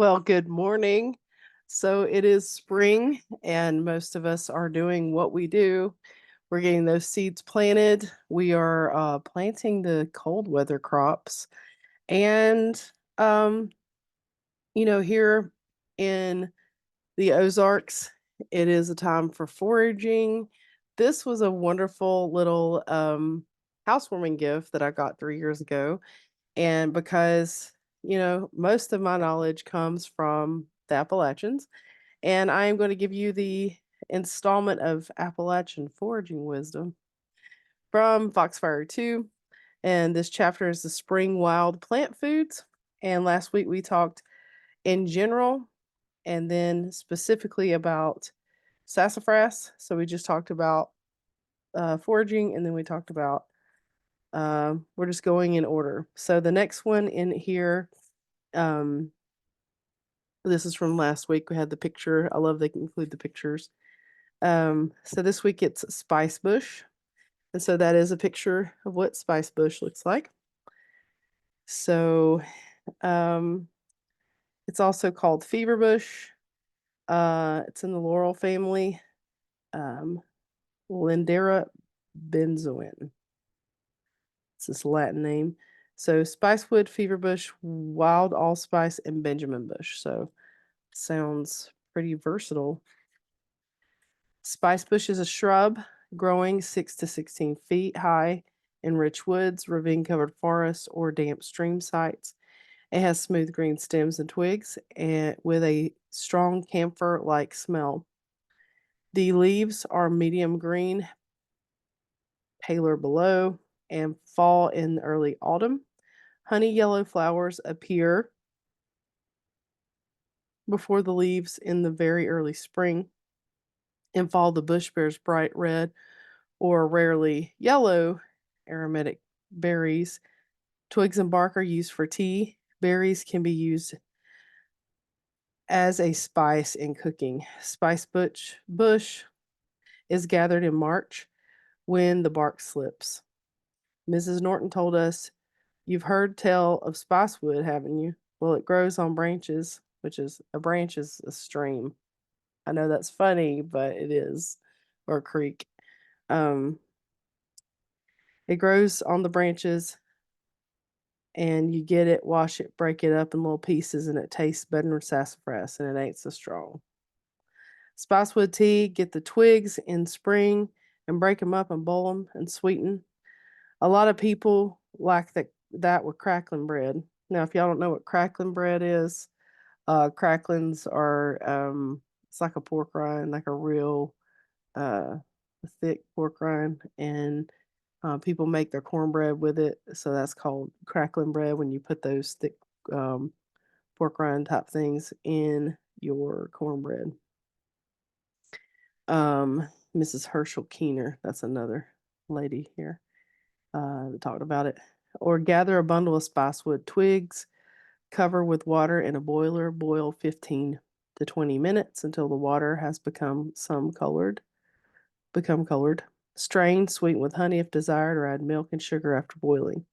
Well, good morning. So it is spring, and most of us are doing what we do. We're getting those seeds planted. We are planting the cold weather crops. And, um, here in the Ozarks, it is a time for foraging. This was a wonderful little housewarming gift that I got 3 years ago. And because, most of my knowledge comes from the Appalachians, and I am going to give you the installment of Appalachian foraging wisdom from Foxfire 2. And this chapter is the spring wild plant foods. And last week we talked in general and then specifically about sassafras. So we just talked about foraging, and then we talked about we're just going in order. So the next one in here, um, this is from last week. We had the picture. I love they include the pictures. So this week it's Spicebush, and so that is a picture of what Spicebush looks like. So um, it's also called Feverbush. It's in the laurel family. Um, Lindera benzoin. It's this Latin name. So spicewood, feverbush, wild allspice, and Benjamin bush. So sounds pretty versatile. Spicebush is a shrub growing 6 to 16 feet high in rich woods, ravine-covered forests, or damp stream sites. It has smooth green stems and twigs and with a strong camphor-like smell. The leaves are medium green, paler below, and fall in early autumn. Honey yellow flowers appear before the leaves in the very early spring. In fall, the bush bears bright red or rarely yellow aromatic berries. Twigs and bark are used for tea. Berries can be used as a spice in cooking. Spicebush is gathered in March when the bark slips. Mrs. Norton told us, "You've heard tell of spicewood, haven't you? Well, it grows on branches, which is a branch is a stream. I know that's funny, but it is, or a creek. Um, it grows on the branches, and you get it, wash it, break it up in little pieces, and it tastes better than sassafras, and it ain't so strong. Spicewood tea, get the twigs in spring and break them up and boil them and sweeten. A lot of people like that with crackling bread. Now, if y'all don't know what crackling bread is, cracklings are it's like a pork rind, like a real uh thick pork rind, and people make their cornbread with it. So that's called crackling bread when you put those thick um, pork rind type things in your cornbread. Um, Mrs. Herschel Keener, that's another lady here that talked about it. Or gather a bundle of spicewood twigs, cover with water in a boiler, boil 15 to 20 minutes until the water has become colored. Strain, sweeten with honey if desired, or add milk and sugar after boiling.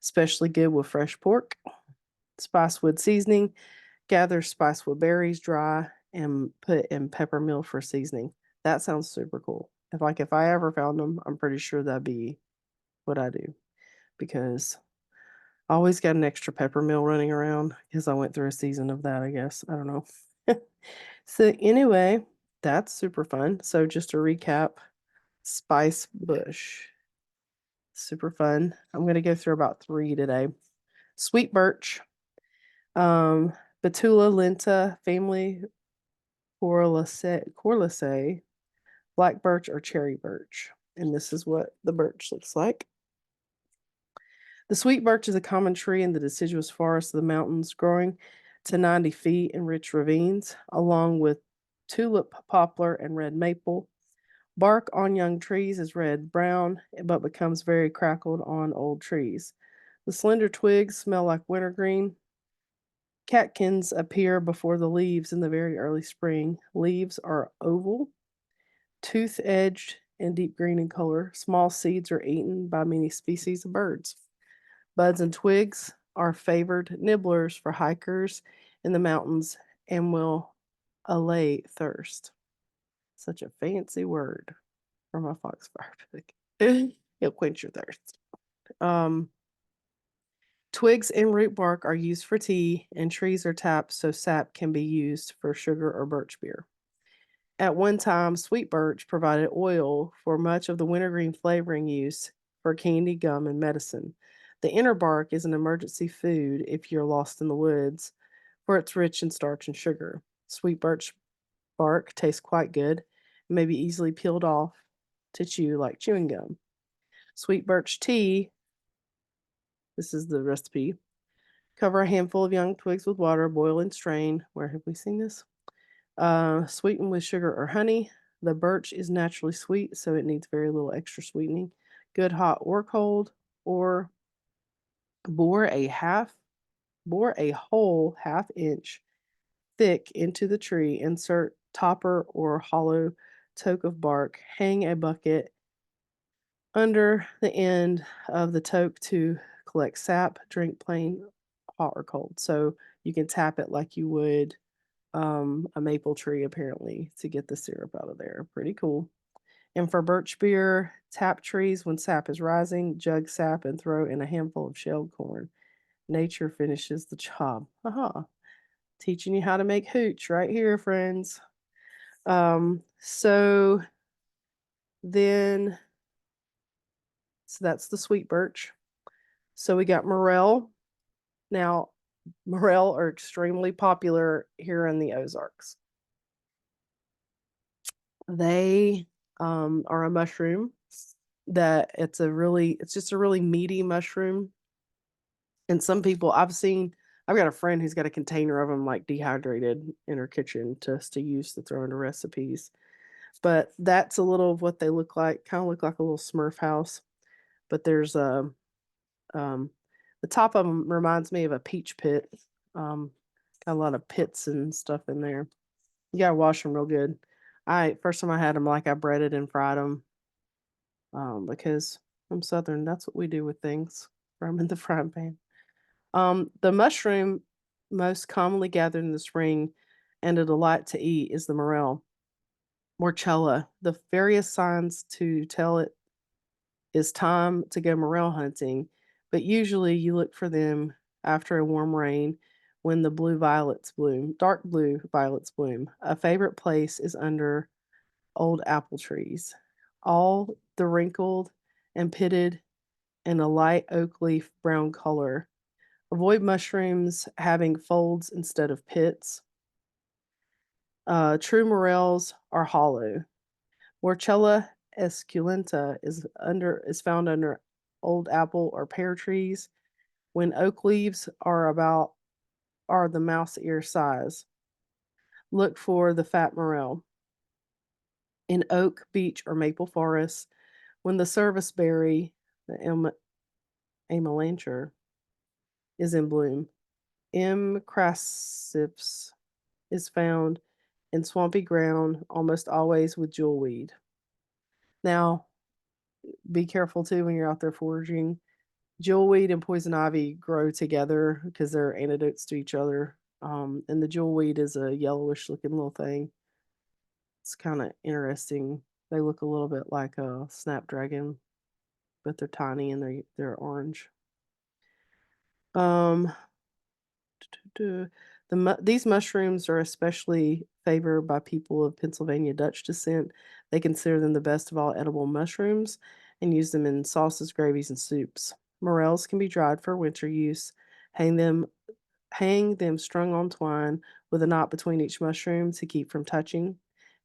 Especially good with fresh pork. Spicewood seasoning, gather spicewood berries dry and put in pepper mill for seasoning. That sounds super cool. If I ever found them, I'm pretty sure that'd be what I do because I always got an extra pepper mill running around because I went through a season of that, I guess. I don't know. So anyway, that's super fun. So just to recap, Spice Bush. Super fun. I'm gonna go through about three today. Sweet birch, um, Betula lenta family, Corliaceae, black birch or cherry birch. And this is what the birch looks like. The sweet birch is a common tree in the deciduous forests of the mountains, growing to 90 feet in rich ravines, along with tulip poplar and red maple. Bark on young trees is red-brown, but becomes very crackled on old trees. The slender twigs smell like wintergreen. Catkins appear before the leaves in the very early spring. Leaves are oval, tooth-edged, and deep green in color. Small seeds are eaten by many species of birds. Buds and twigs are favored nibblers for hikers in the mountains and will allay thirst. Such a fancy word from a Foxfire book. It'll quench your thirst. Um, Twigs and root bark are used for tea, and trees are tapped so sap can be used for sugar or birch beer. At one time, sweet birch provided oil for much of the wintergreen flavoring used for candy, gum, and medicine. The inner bark is an emergency food if you're lost in the woods, for it's rich in starch and sugar. Sweet birch bark tastes quite good and may be easily peeled off to chew like chewing gum. Sweet birch tea, this is the recipe. Cover a handful of young twigs with water, boil and strain. Where have we seen this? Sweeten with sugar or honey. The birch is naturally sweet, so it needs very little extra sweetening. Good hot or cold, or bore a half bore a hole half-inch thick into the tree, insert topper or hollow toke of bark, hang a bucket under the end of the toke to collect sap, drink plain hot or cold. So you can tap it like you would a maple tree apparently to get the syrup out of there. Pretty cool. And for birch beer, tap trees when sap is rising, jug sap and throw in a handful of shelled corn. Nature finishes the job. Haha. Teaching you how to make hooch right here, friends. So then, so that's the sweet birch. So we got morel. Now, morel are extremely popular here in the Ozarks. They are a mushroom that it's just a really meaty mushroom. And some people I've got a friend who's got a container of them like dehydrated in her kitchen just to use to throw into recipes. But that's a little of what they look like. Kind of look like a little Smurf house. But there's um, the top of them reminds me of a peach pit. Got a lot of pits and stuff in there. You gotta wash them real good. First time I had them, like I breaded and fried them, because I'm Southern. That's what we do with things. Fry 'em in the frying pan. The mushroom most commonly gathered in the spring and a delight to eat is the morel, morchella. The various signs to tell it is time to go morel hunting, but usually you look for them after a warm rain when the blue violets bloom, dark blue violets bloom. A favorite place is under old apple trees. All the wrinkled and pitted and a light oak leaf brown color. Avoid mushrooms having folds instead of pits. True morels are hollow. Morchella esculenta is found under old apple or pear trees when oak leaves are the mouse ear size. Look for the fat morel. In oak, beech, or maple forests, when the serviceberry, the amelanchier, is in bloom. M. crassipes is found in swampy ground, almost always with jewelweed. Now, be careful too when you're out there foraging. Jewelweed and poison ivy grow together because they're antidotes to each other. And the jewelweed is a yellowish looking little thing. It's kind of interesting. They look a little bit like a snapdragon, but they're tiny and they're orange. Um, these mushrooms are especially favored by people of Pennsylvania Dutch descent. They consider them the best of all edible mushrooms and use them in sauces, gravies, and soups. Morels can be dried for winter use. Hang them Hang them strung on twine with a knot between each mushroom to keep from touching.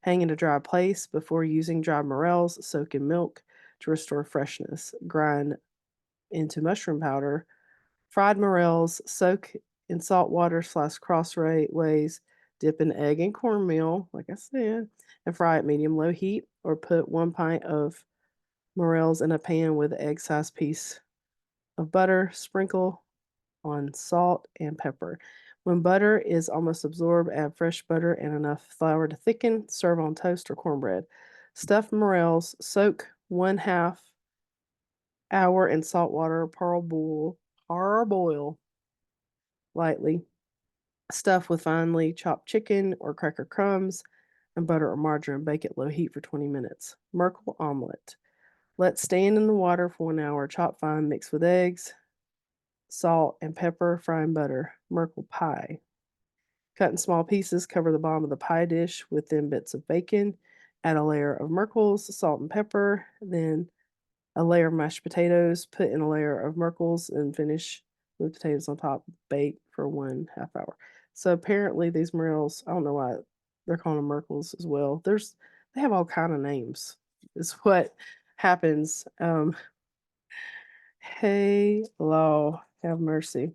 Hang in a dry place before using dried morels. Soak in milk to restore freshness. Grind into mushroom powder. Fried morels, soak in salt water / crossways, dip in egg and cornmeal, like I said, and fry at medium-low heat, or put 1 pint of morels in a pan with an egg-sized piece of butter. Sprinkle on salt and pepper. When butter is almost absorbed, add fresh butter and enough flour to thicken. Serve on toast or cornbread. Stuffed morels, soak 1/2 hour in salt water, parboil lightly. Stuff with finely chopped chicken or cracker crumbs and butter or margarine. Bake at low heat for 20 minutes. Merkel omelet. Let stand in the water for 1 hour. Chop fine, mix with eggs, salt, and pepper. Fry in butter. Merkel pie. Cut in small pieces, cover the bottom of the pie dish with thin bits of bacon. Add a layer of Merkels, salt and pepper, then a layer of mashed potatoes. Put in a layer of Merkels and finish with potatoes on top. Bake for 1/2 hour. So apparently these Morels, I don't know why they're calling them Merkels as well. They have all kind of names. Is what happens. Hey, law, have mercy.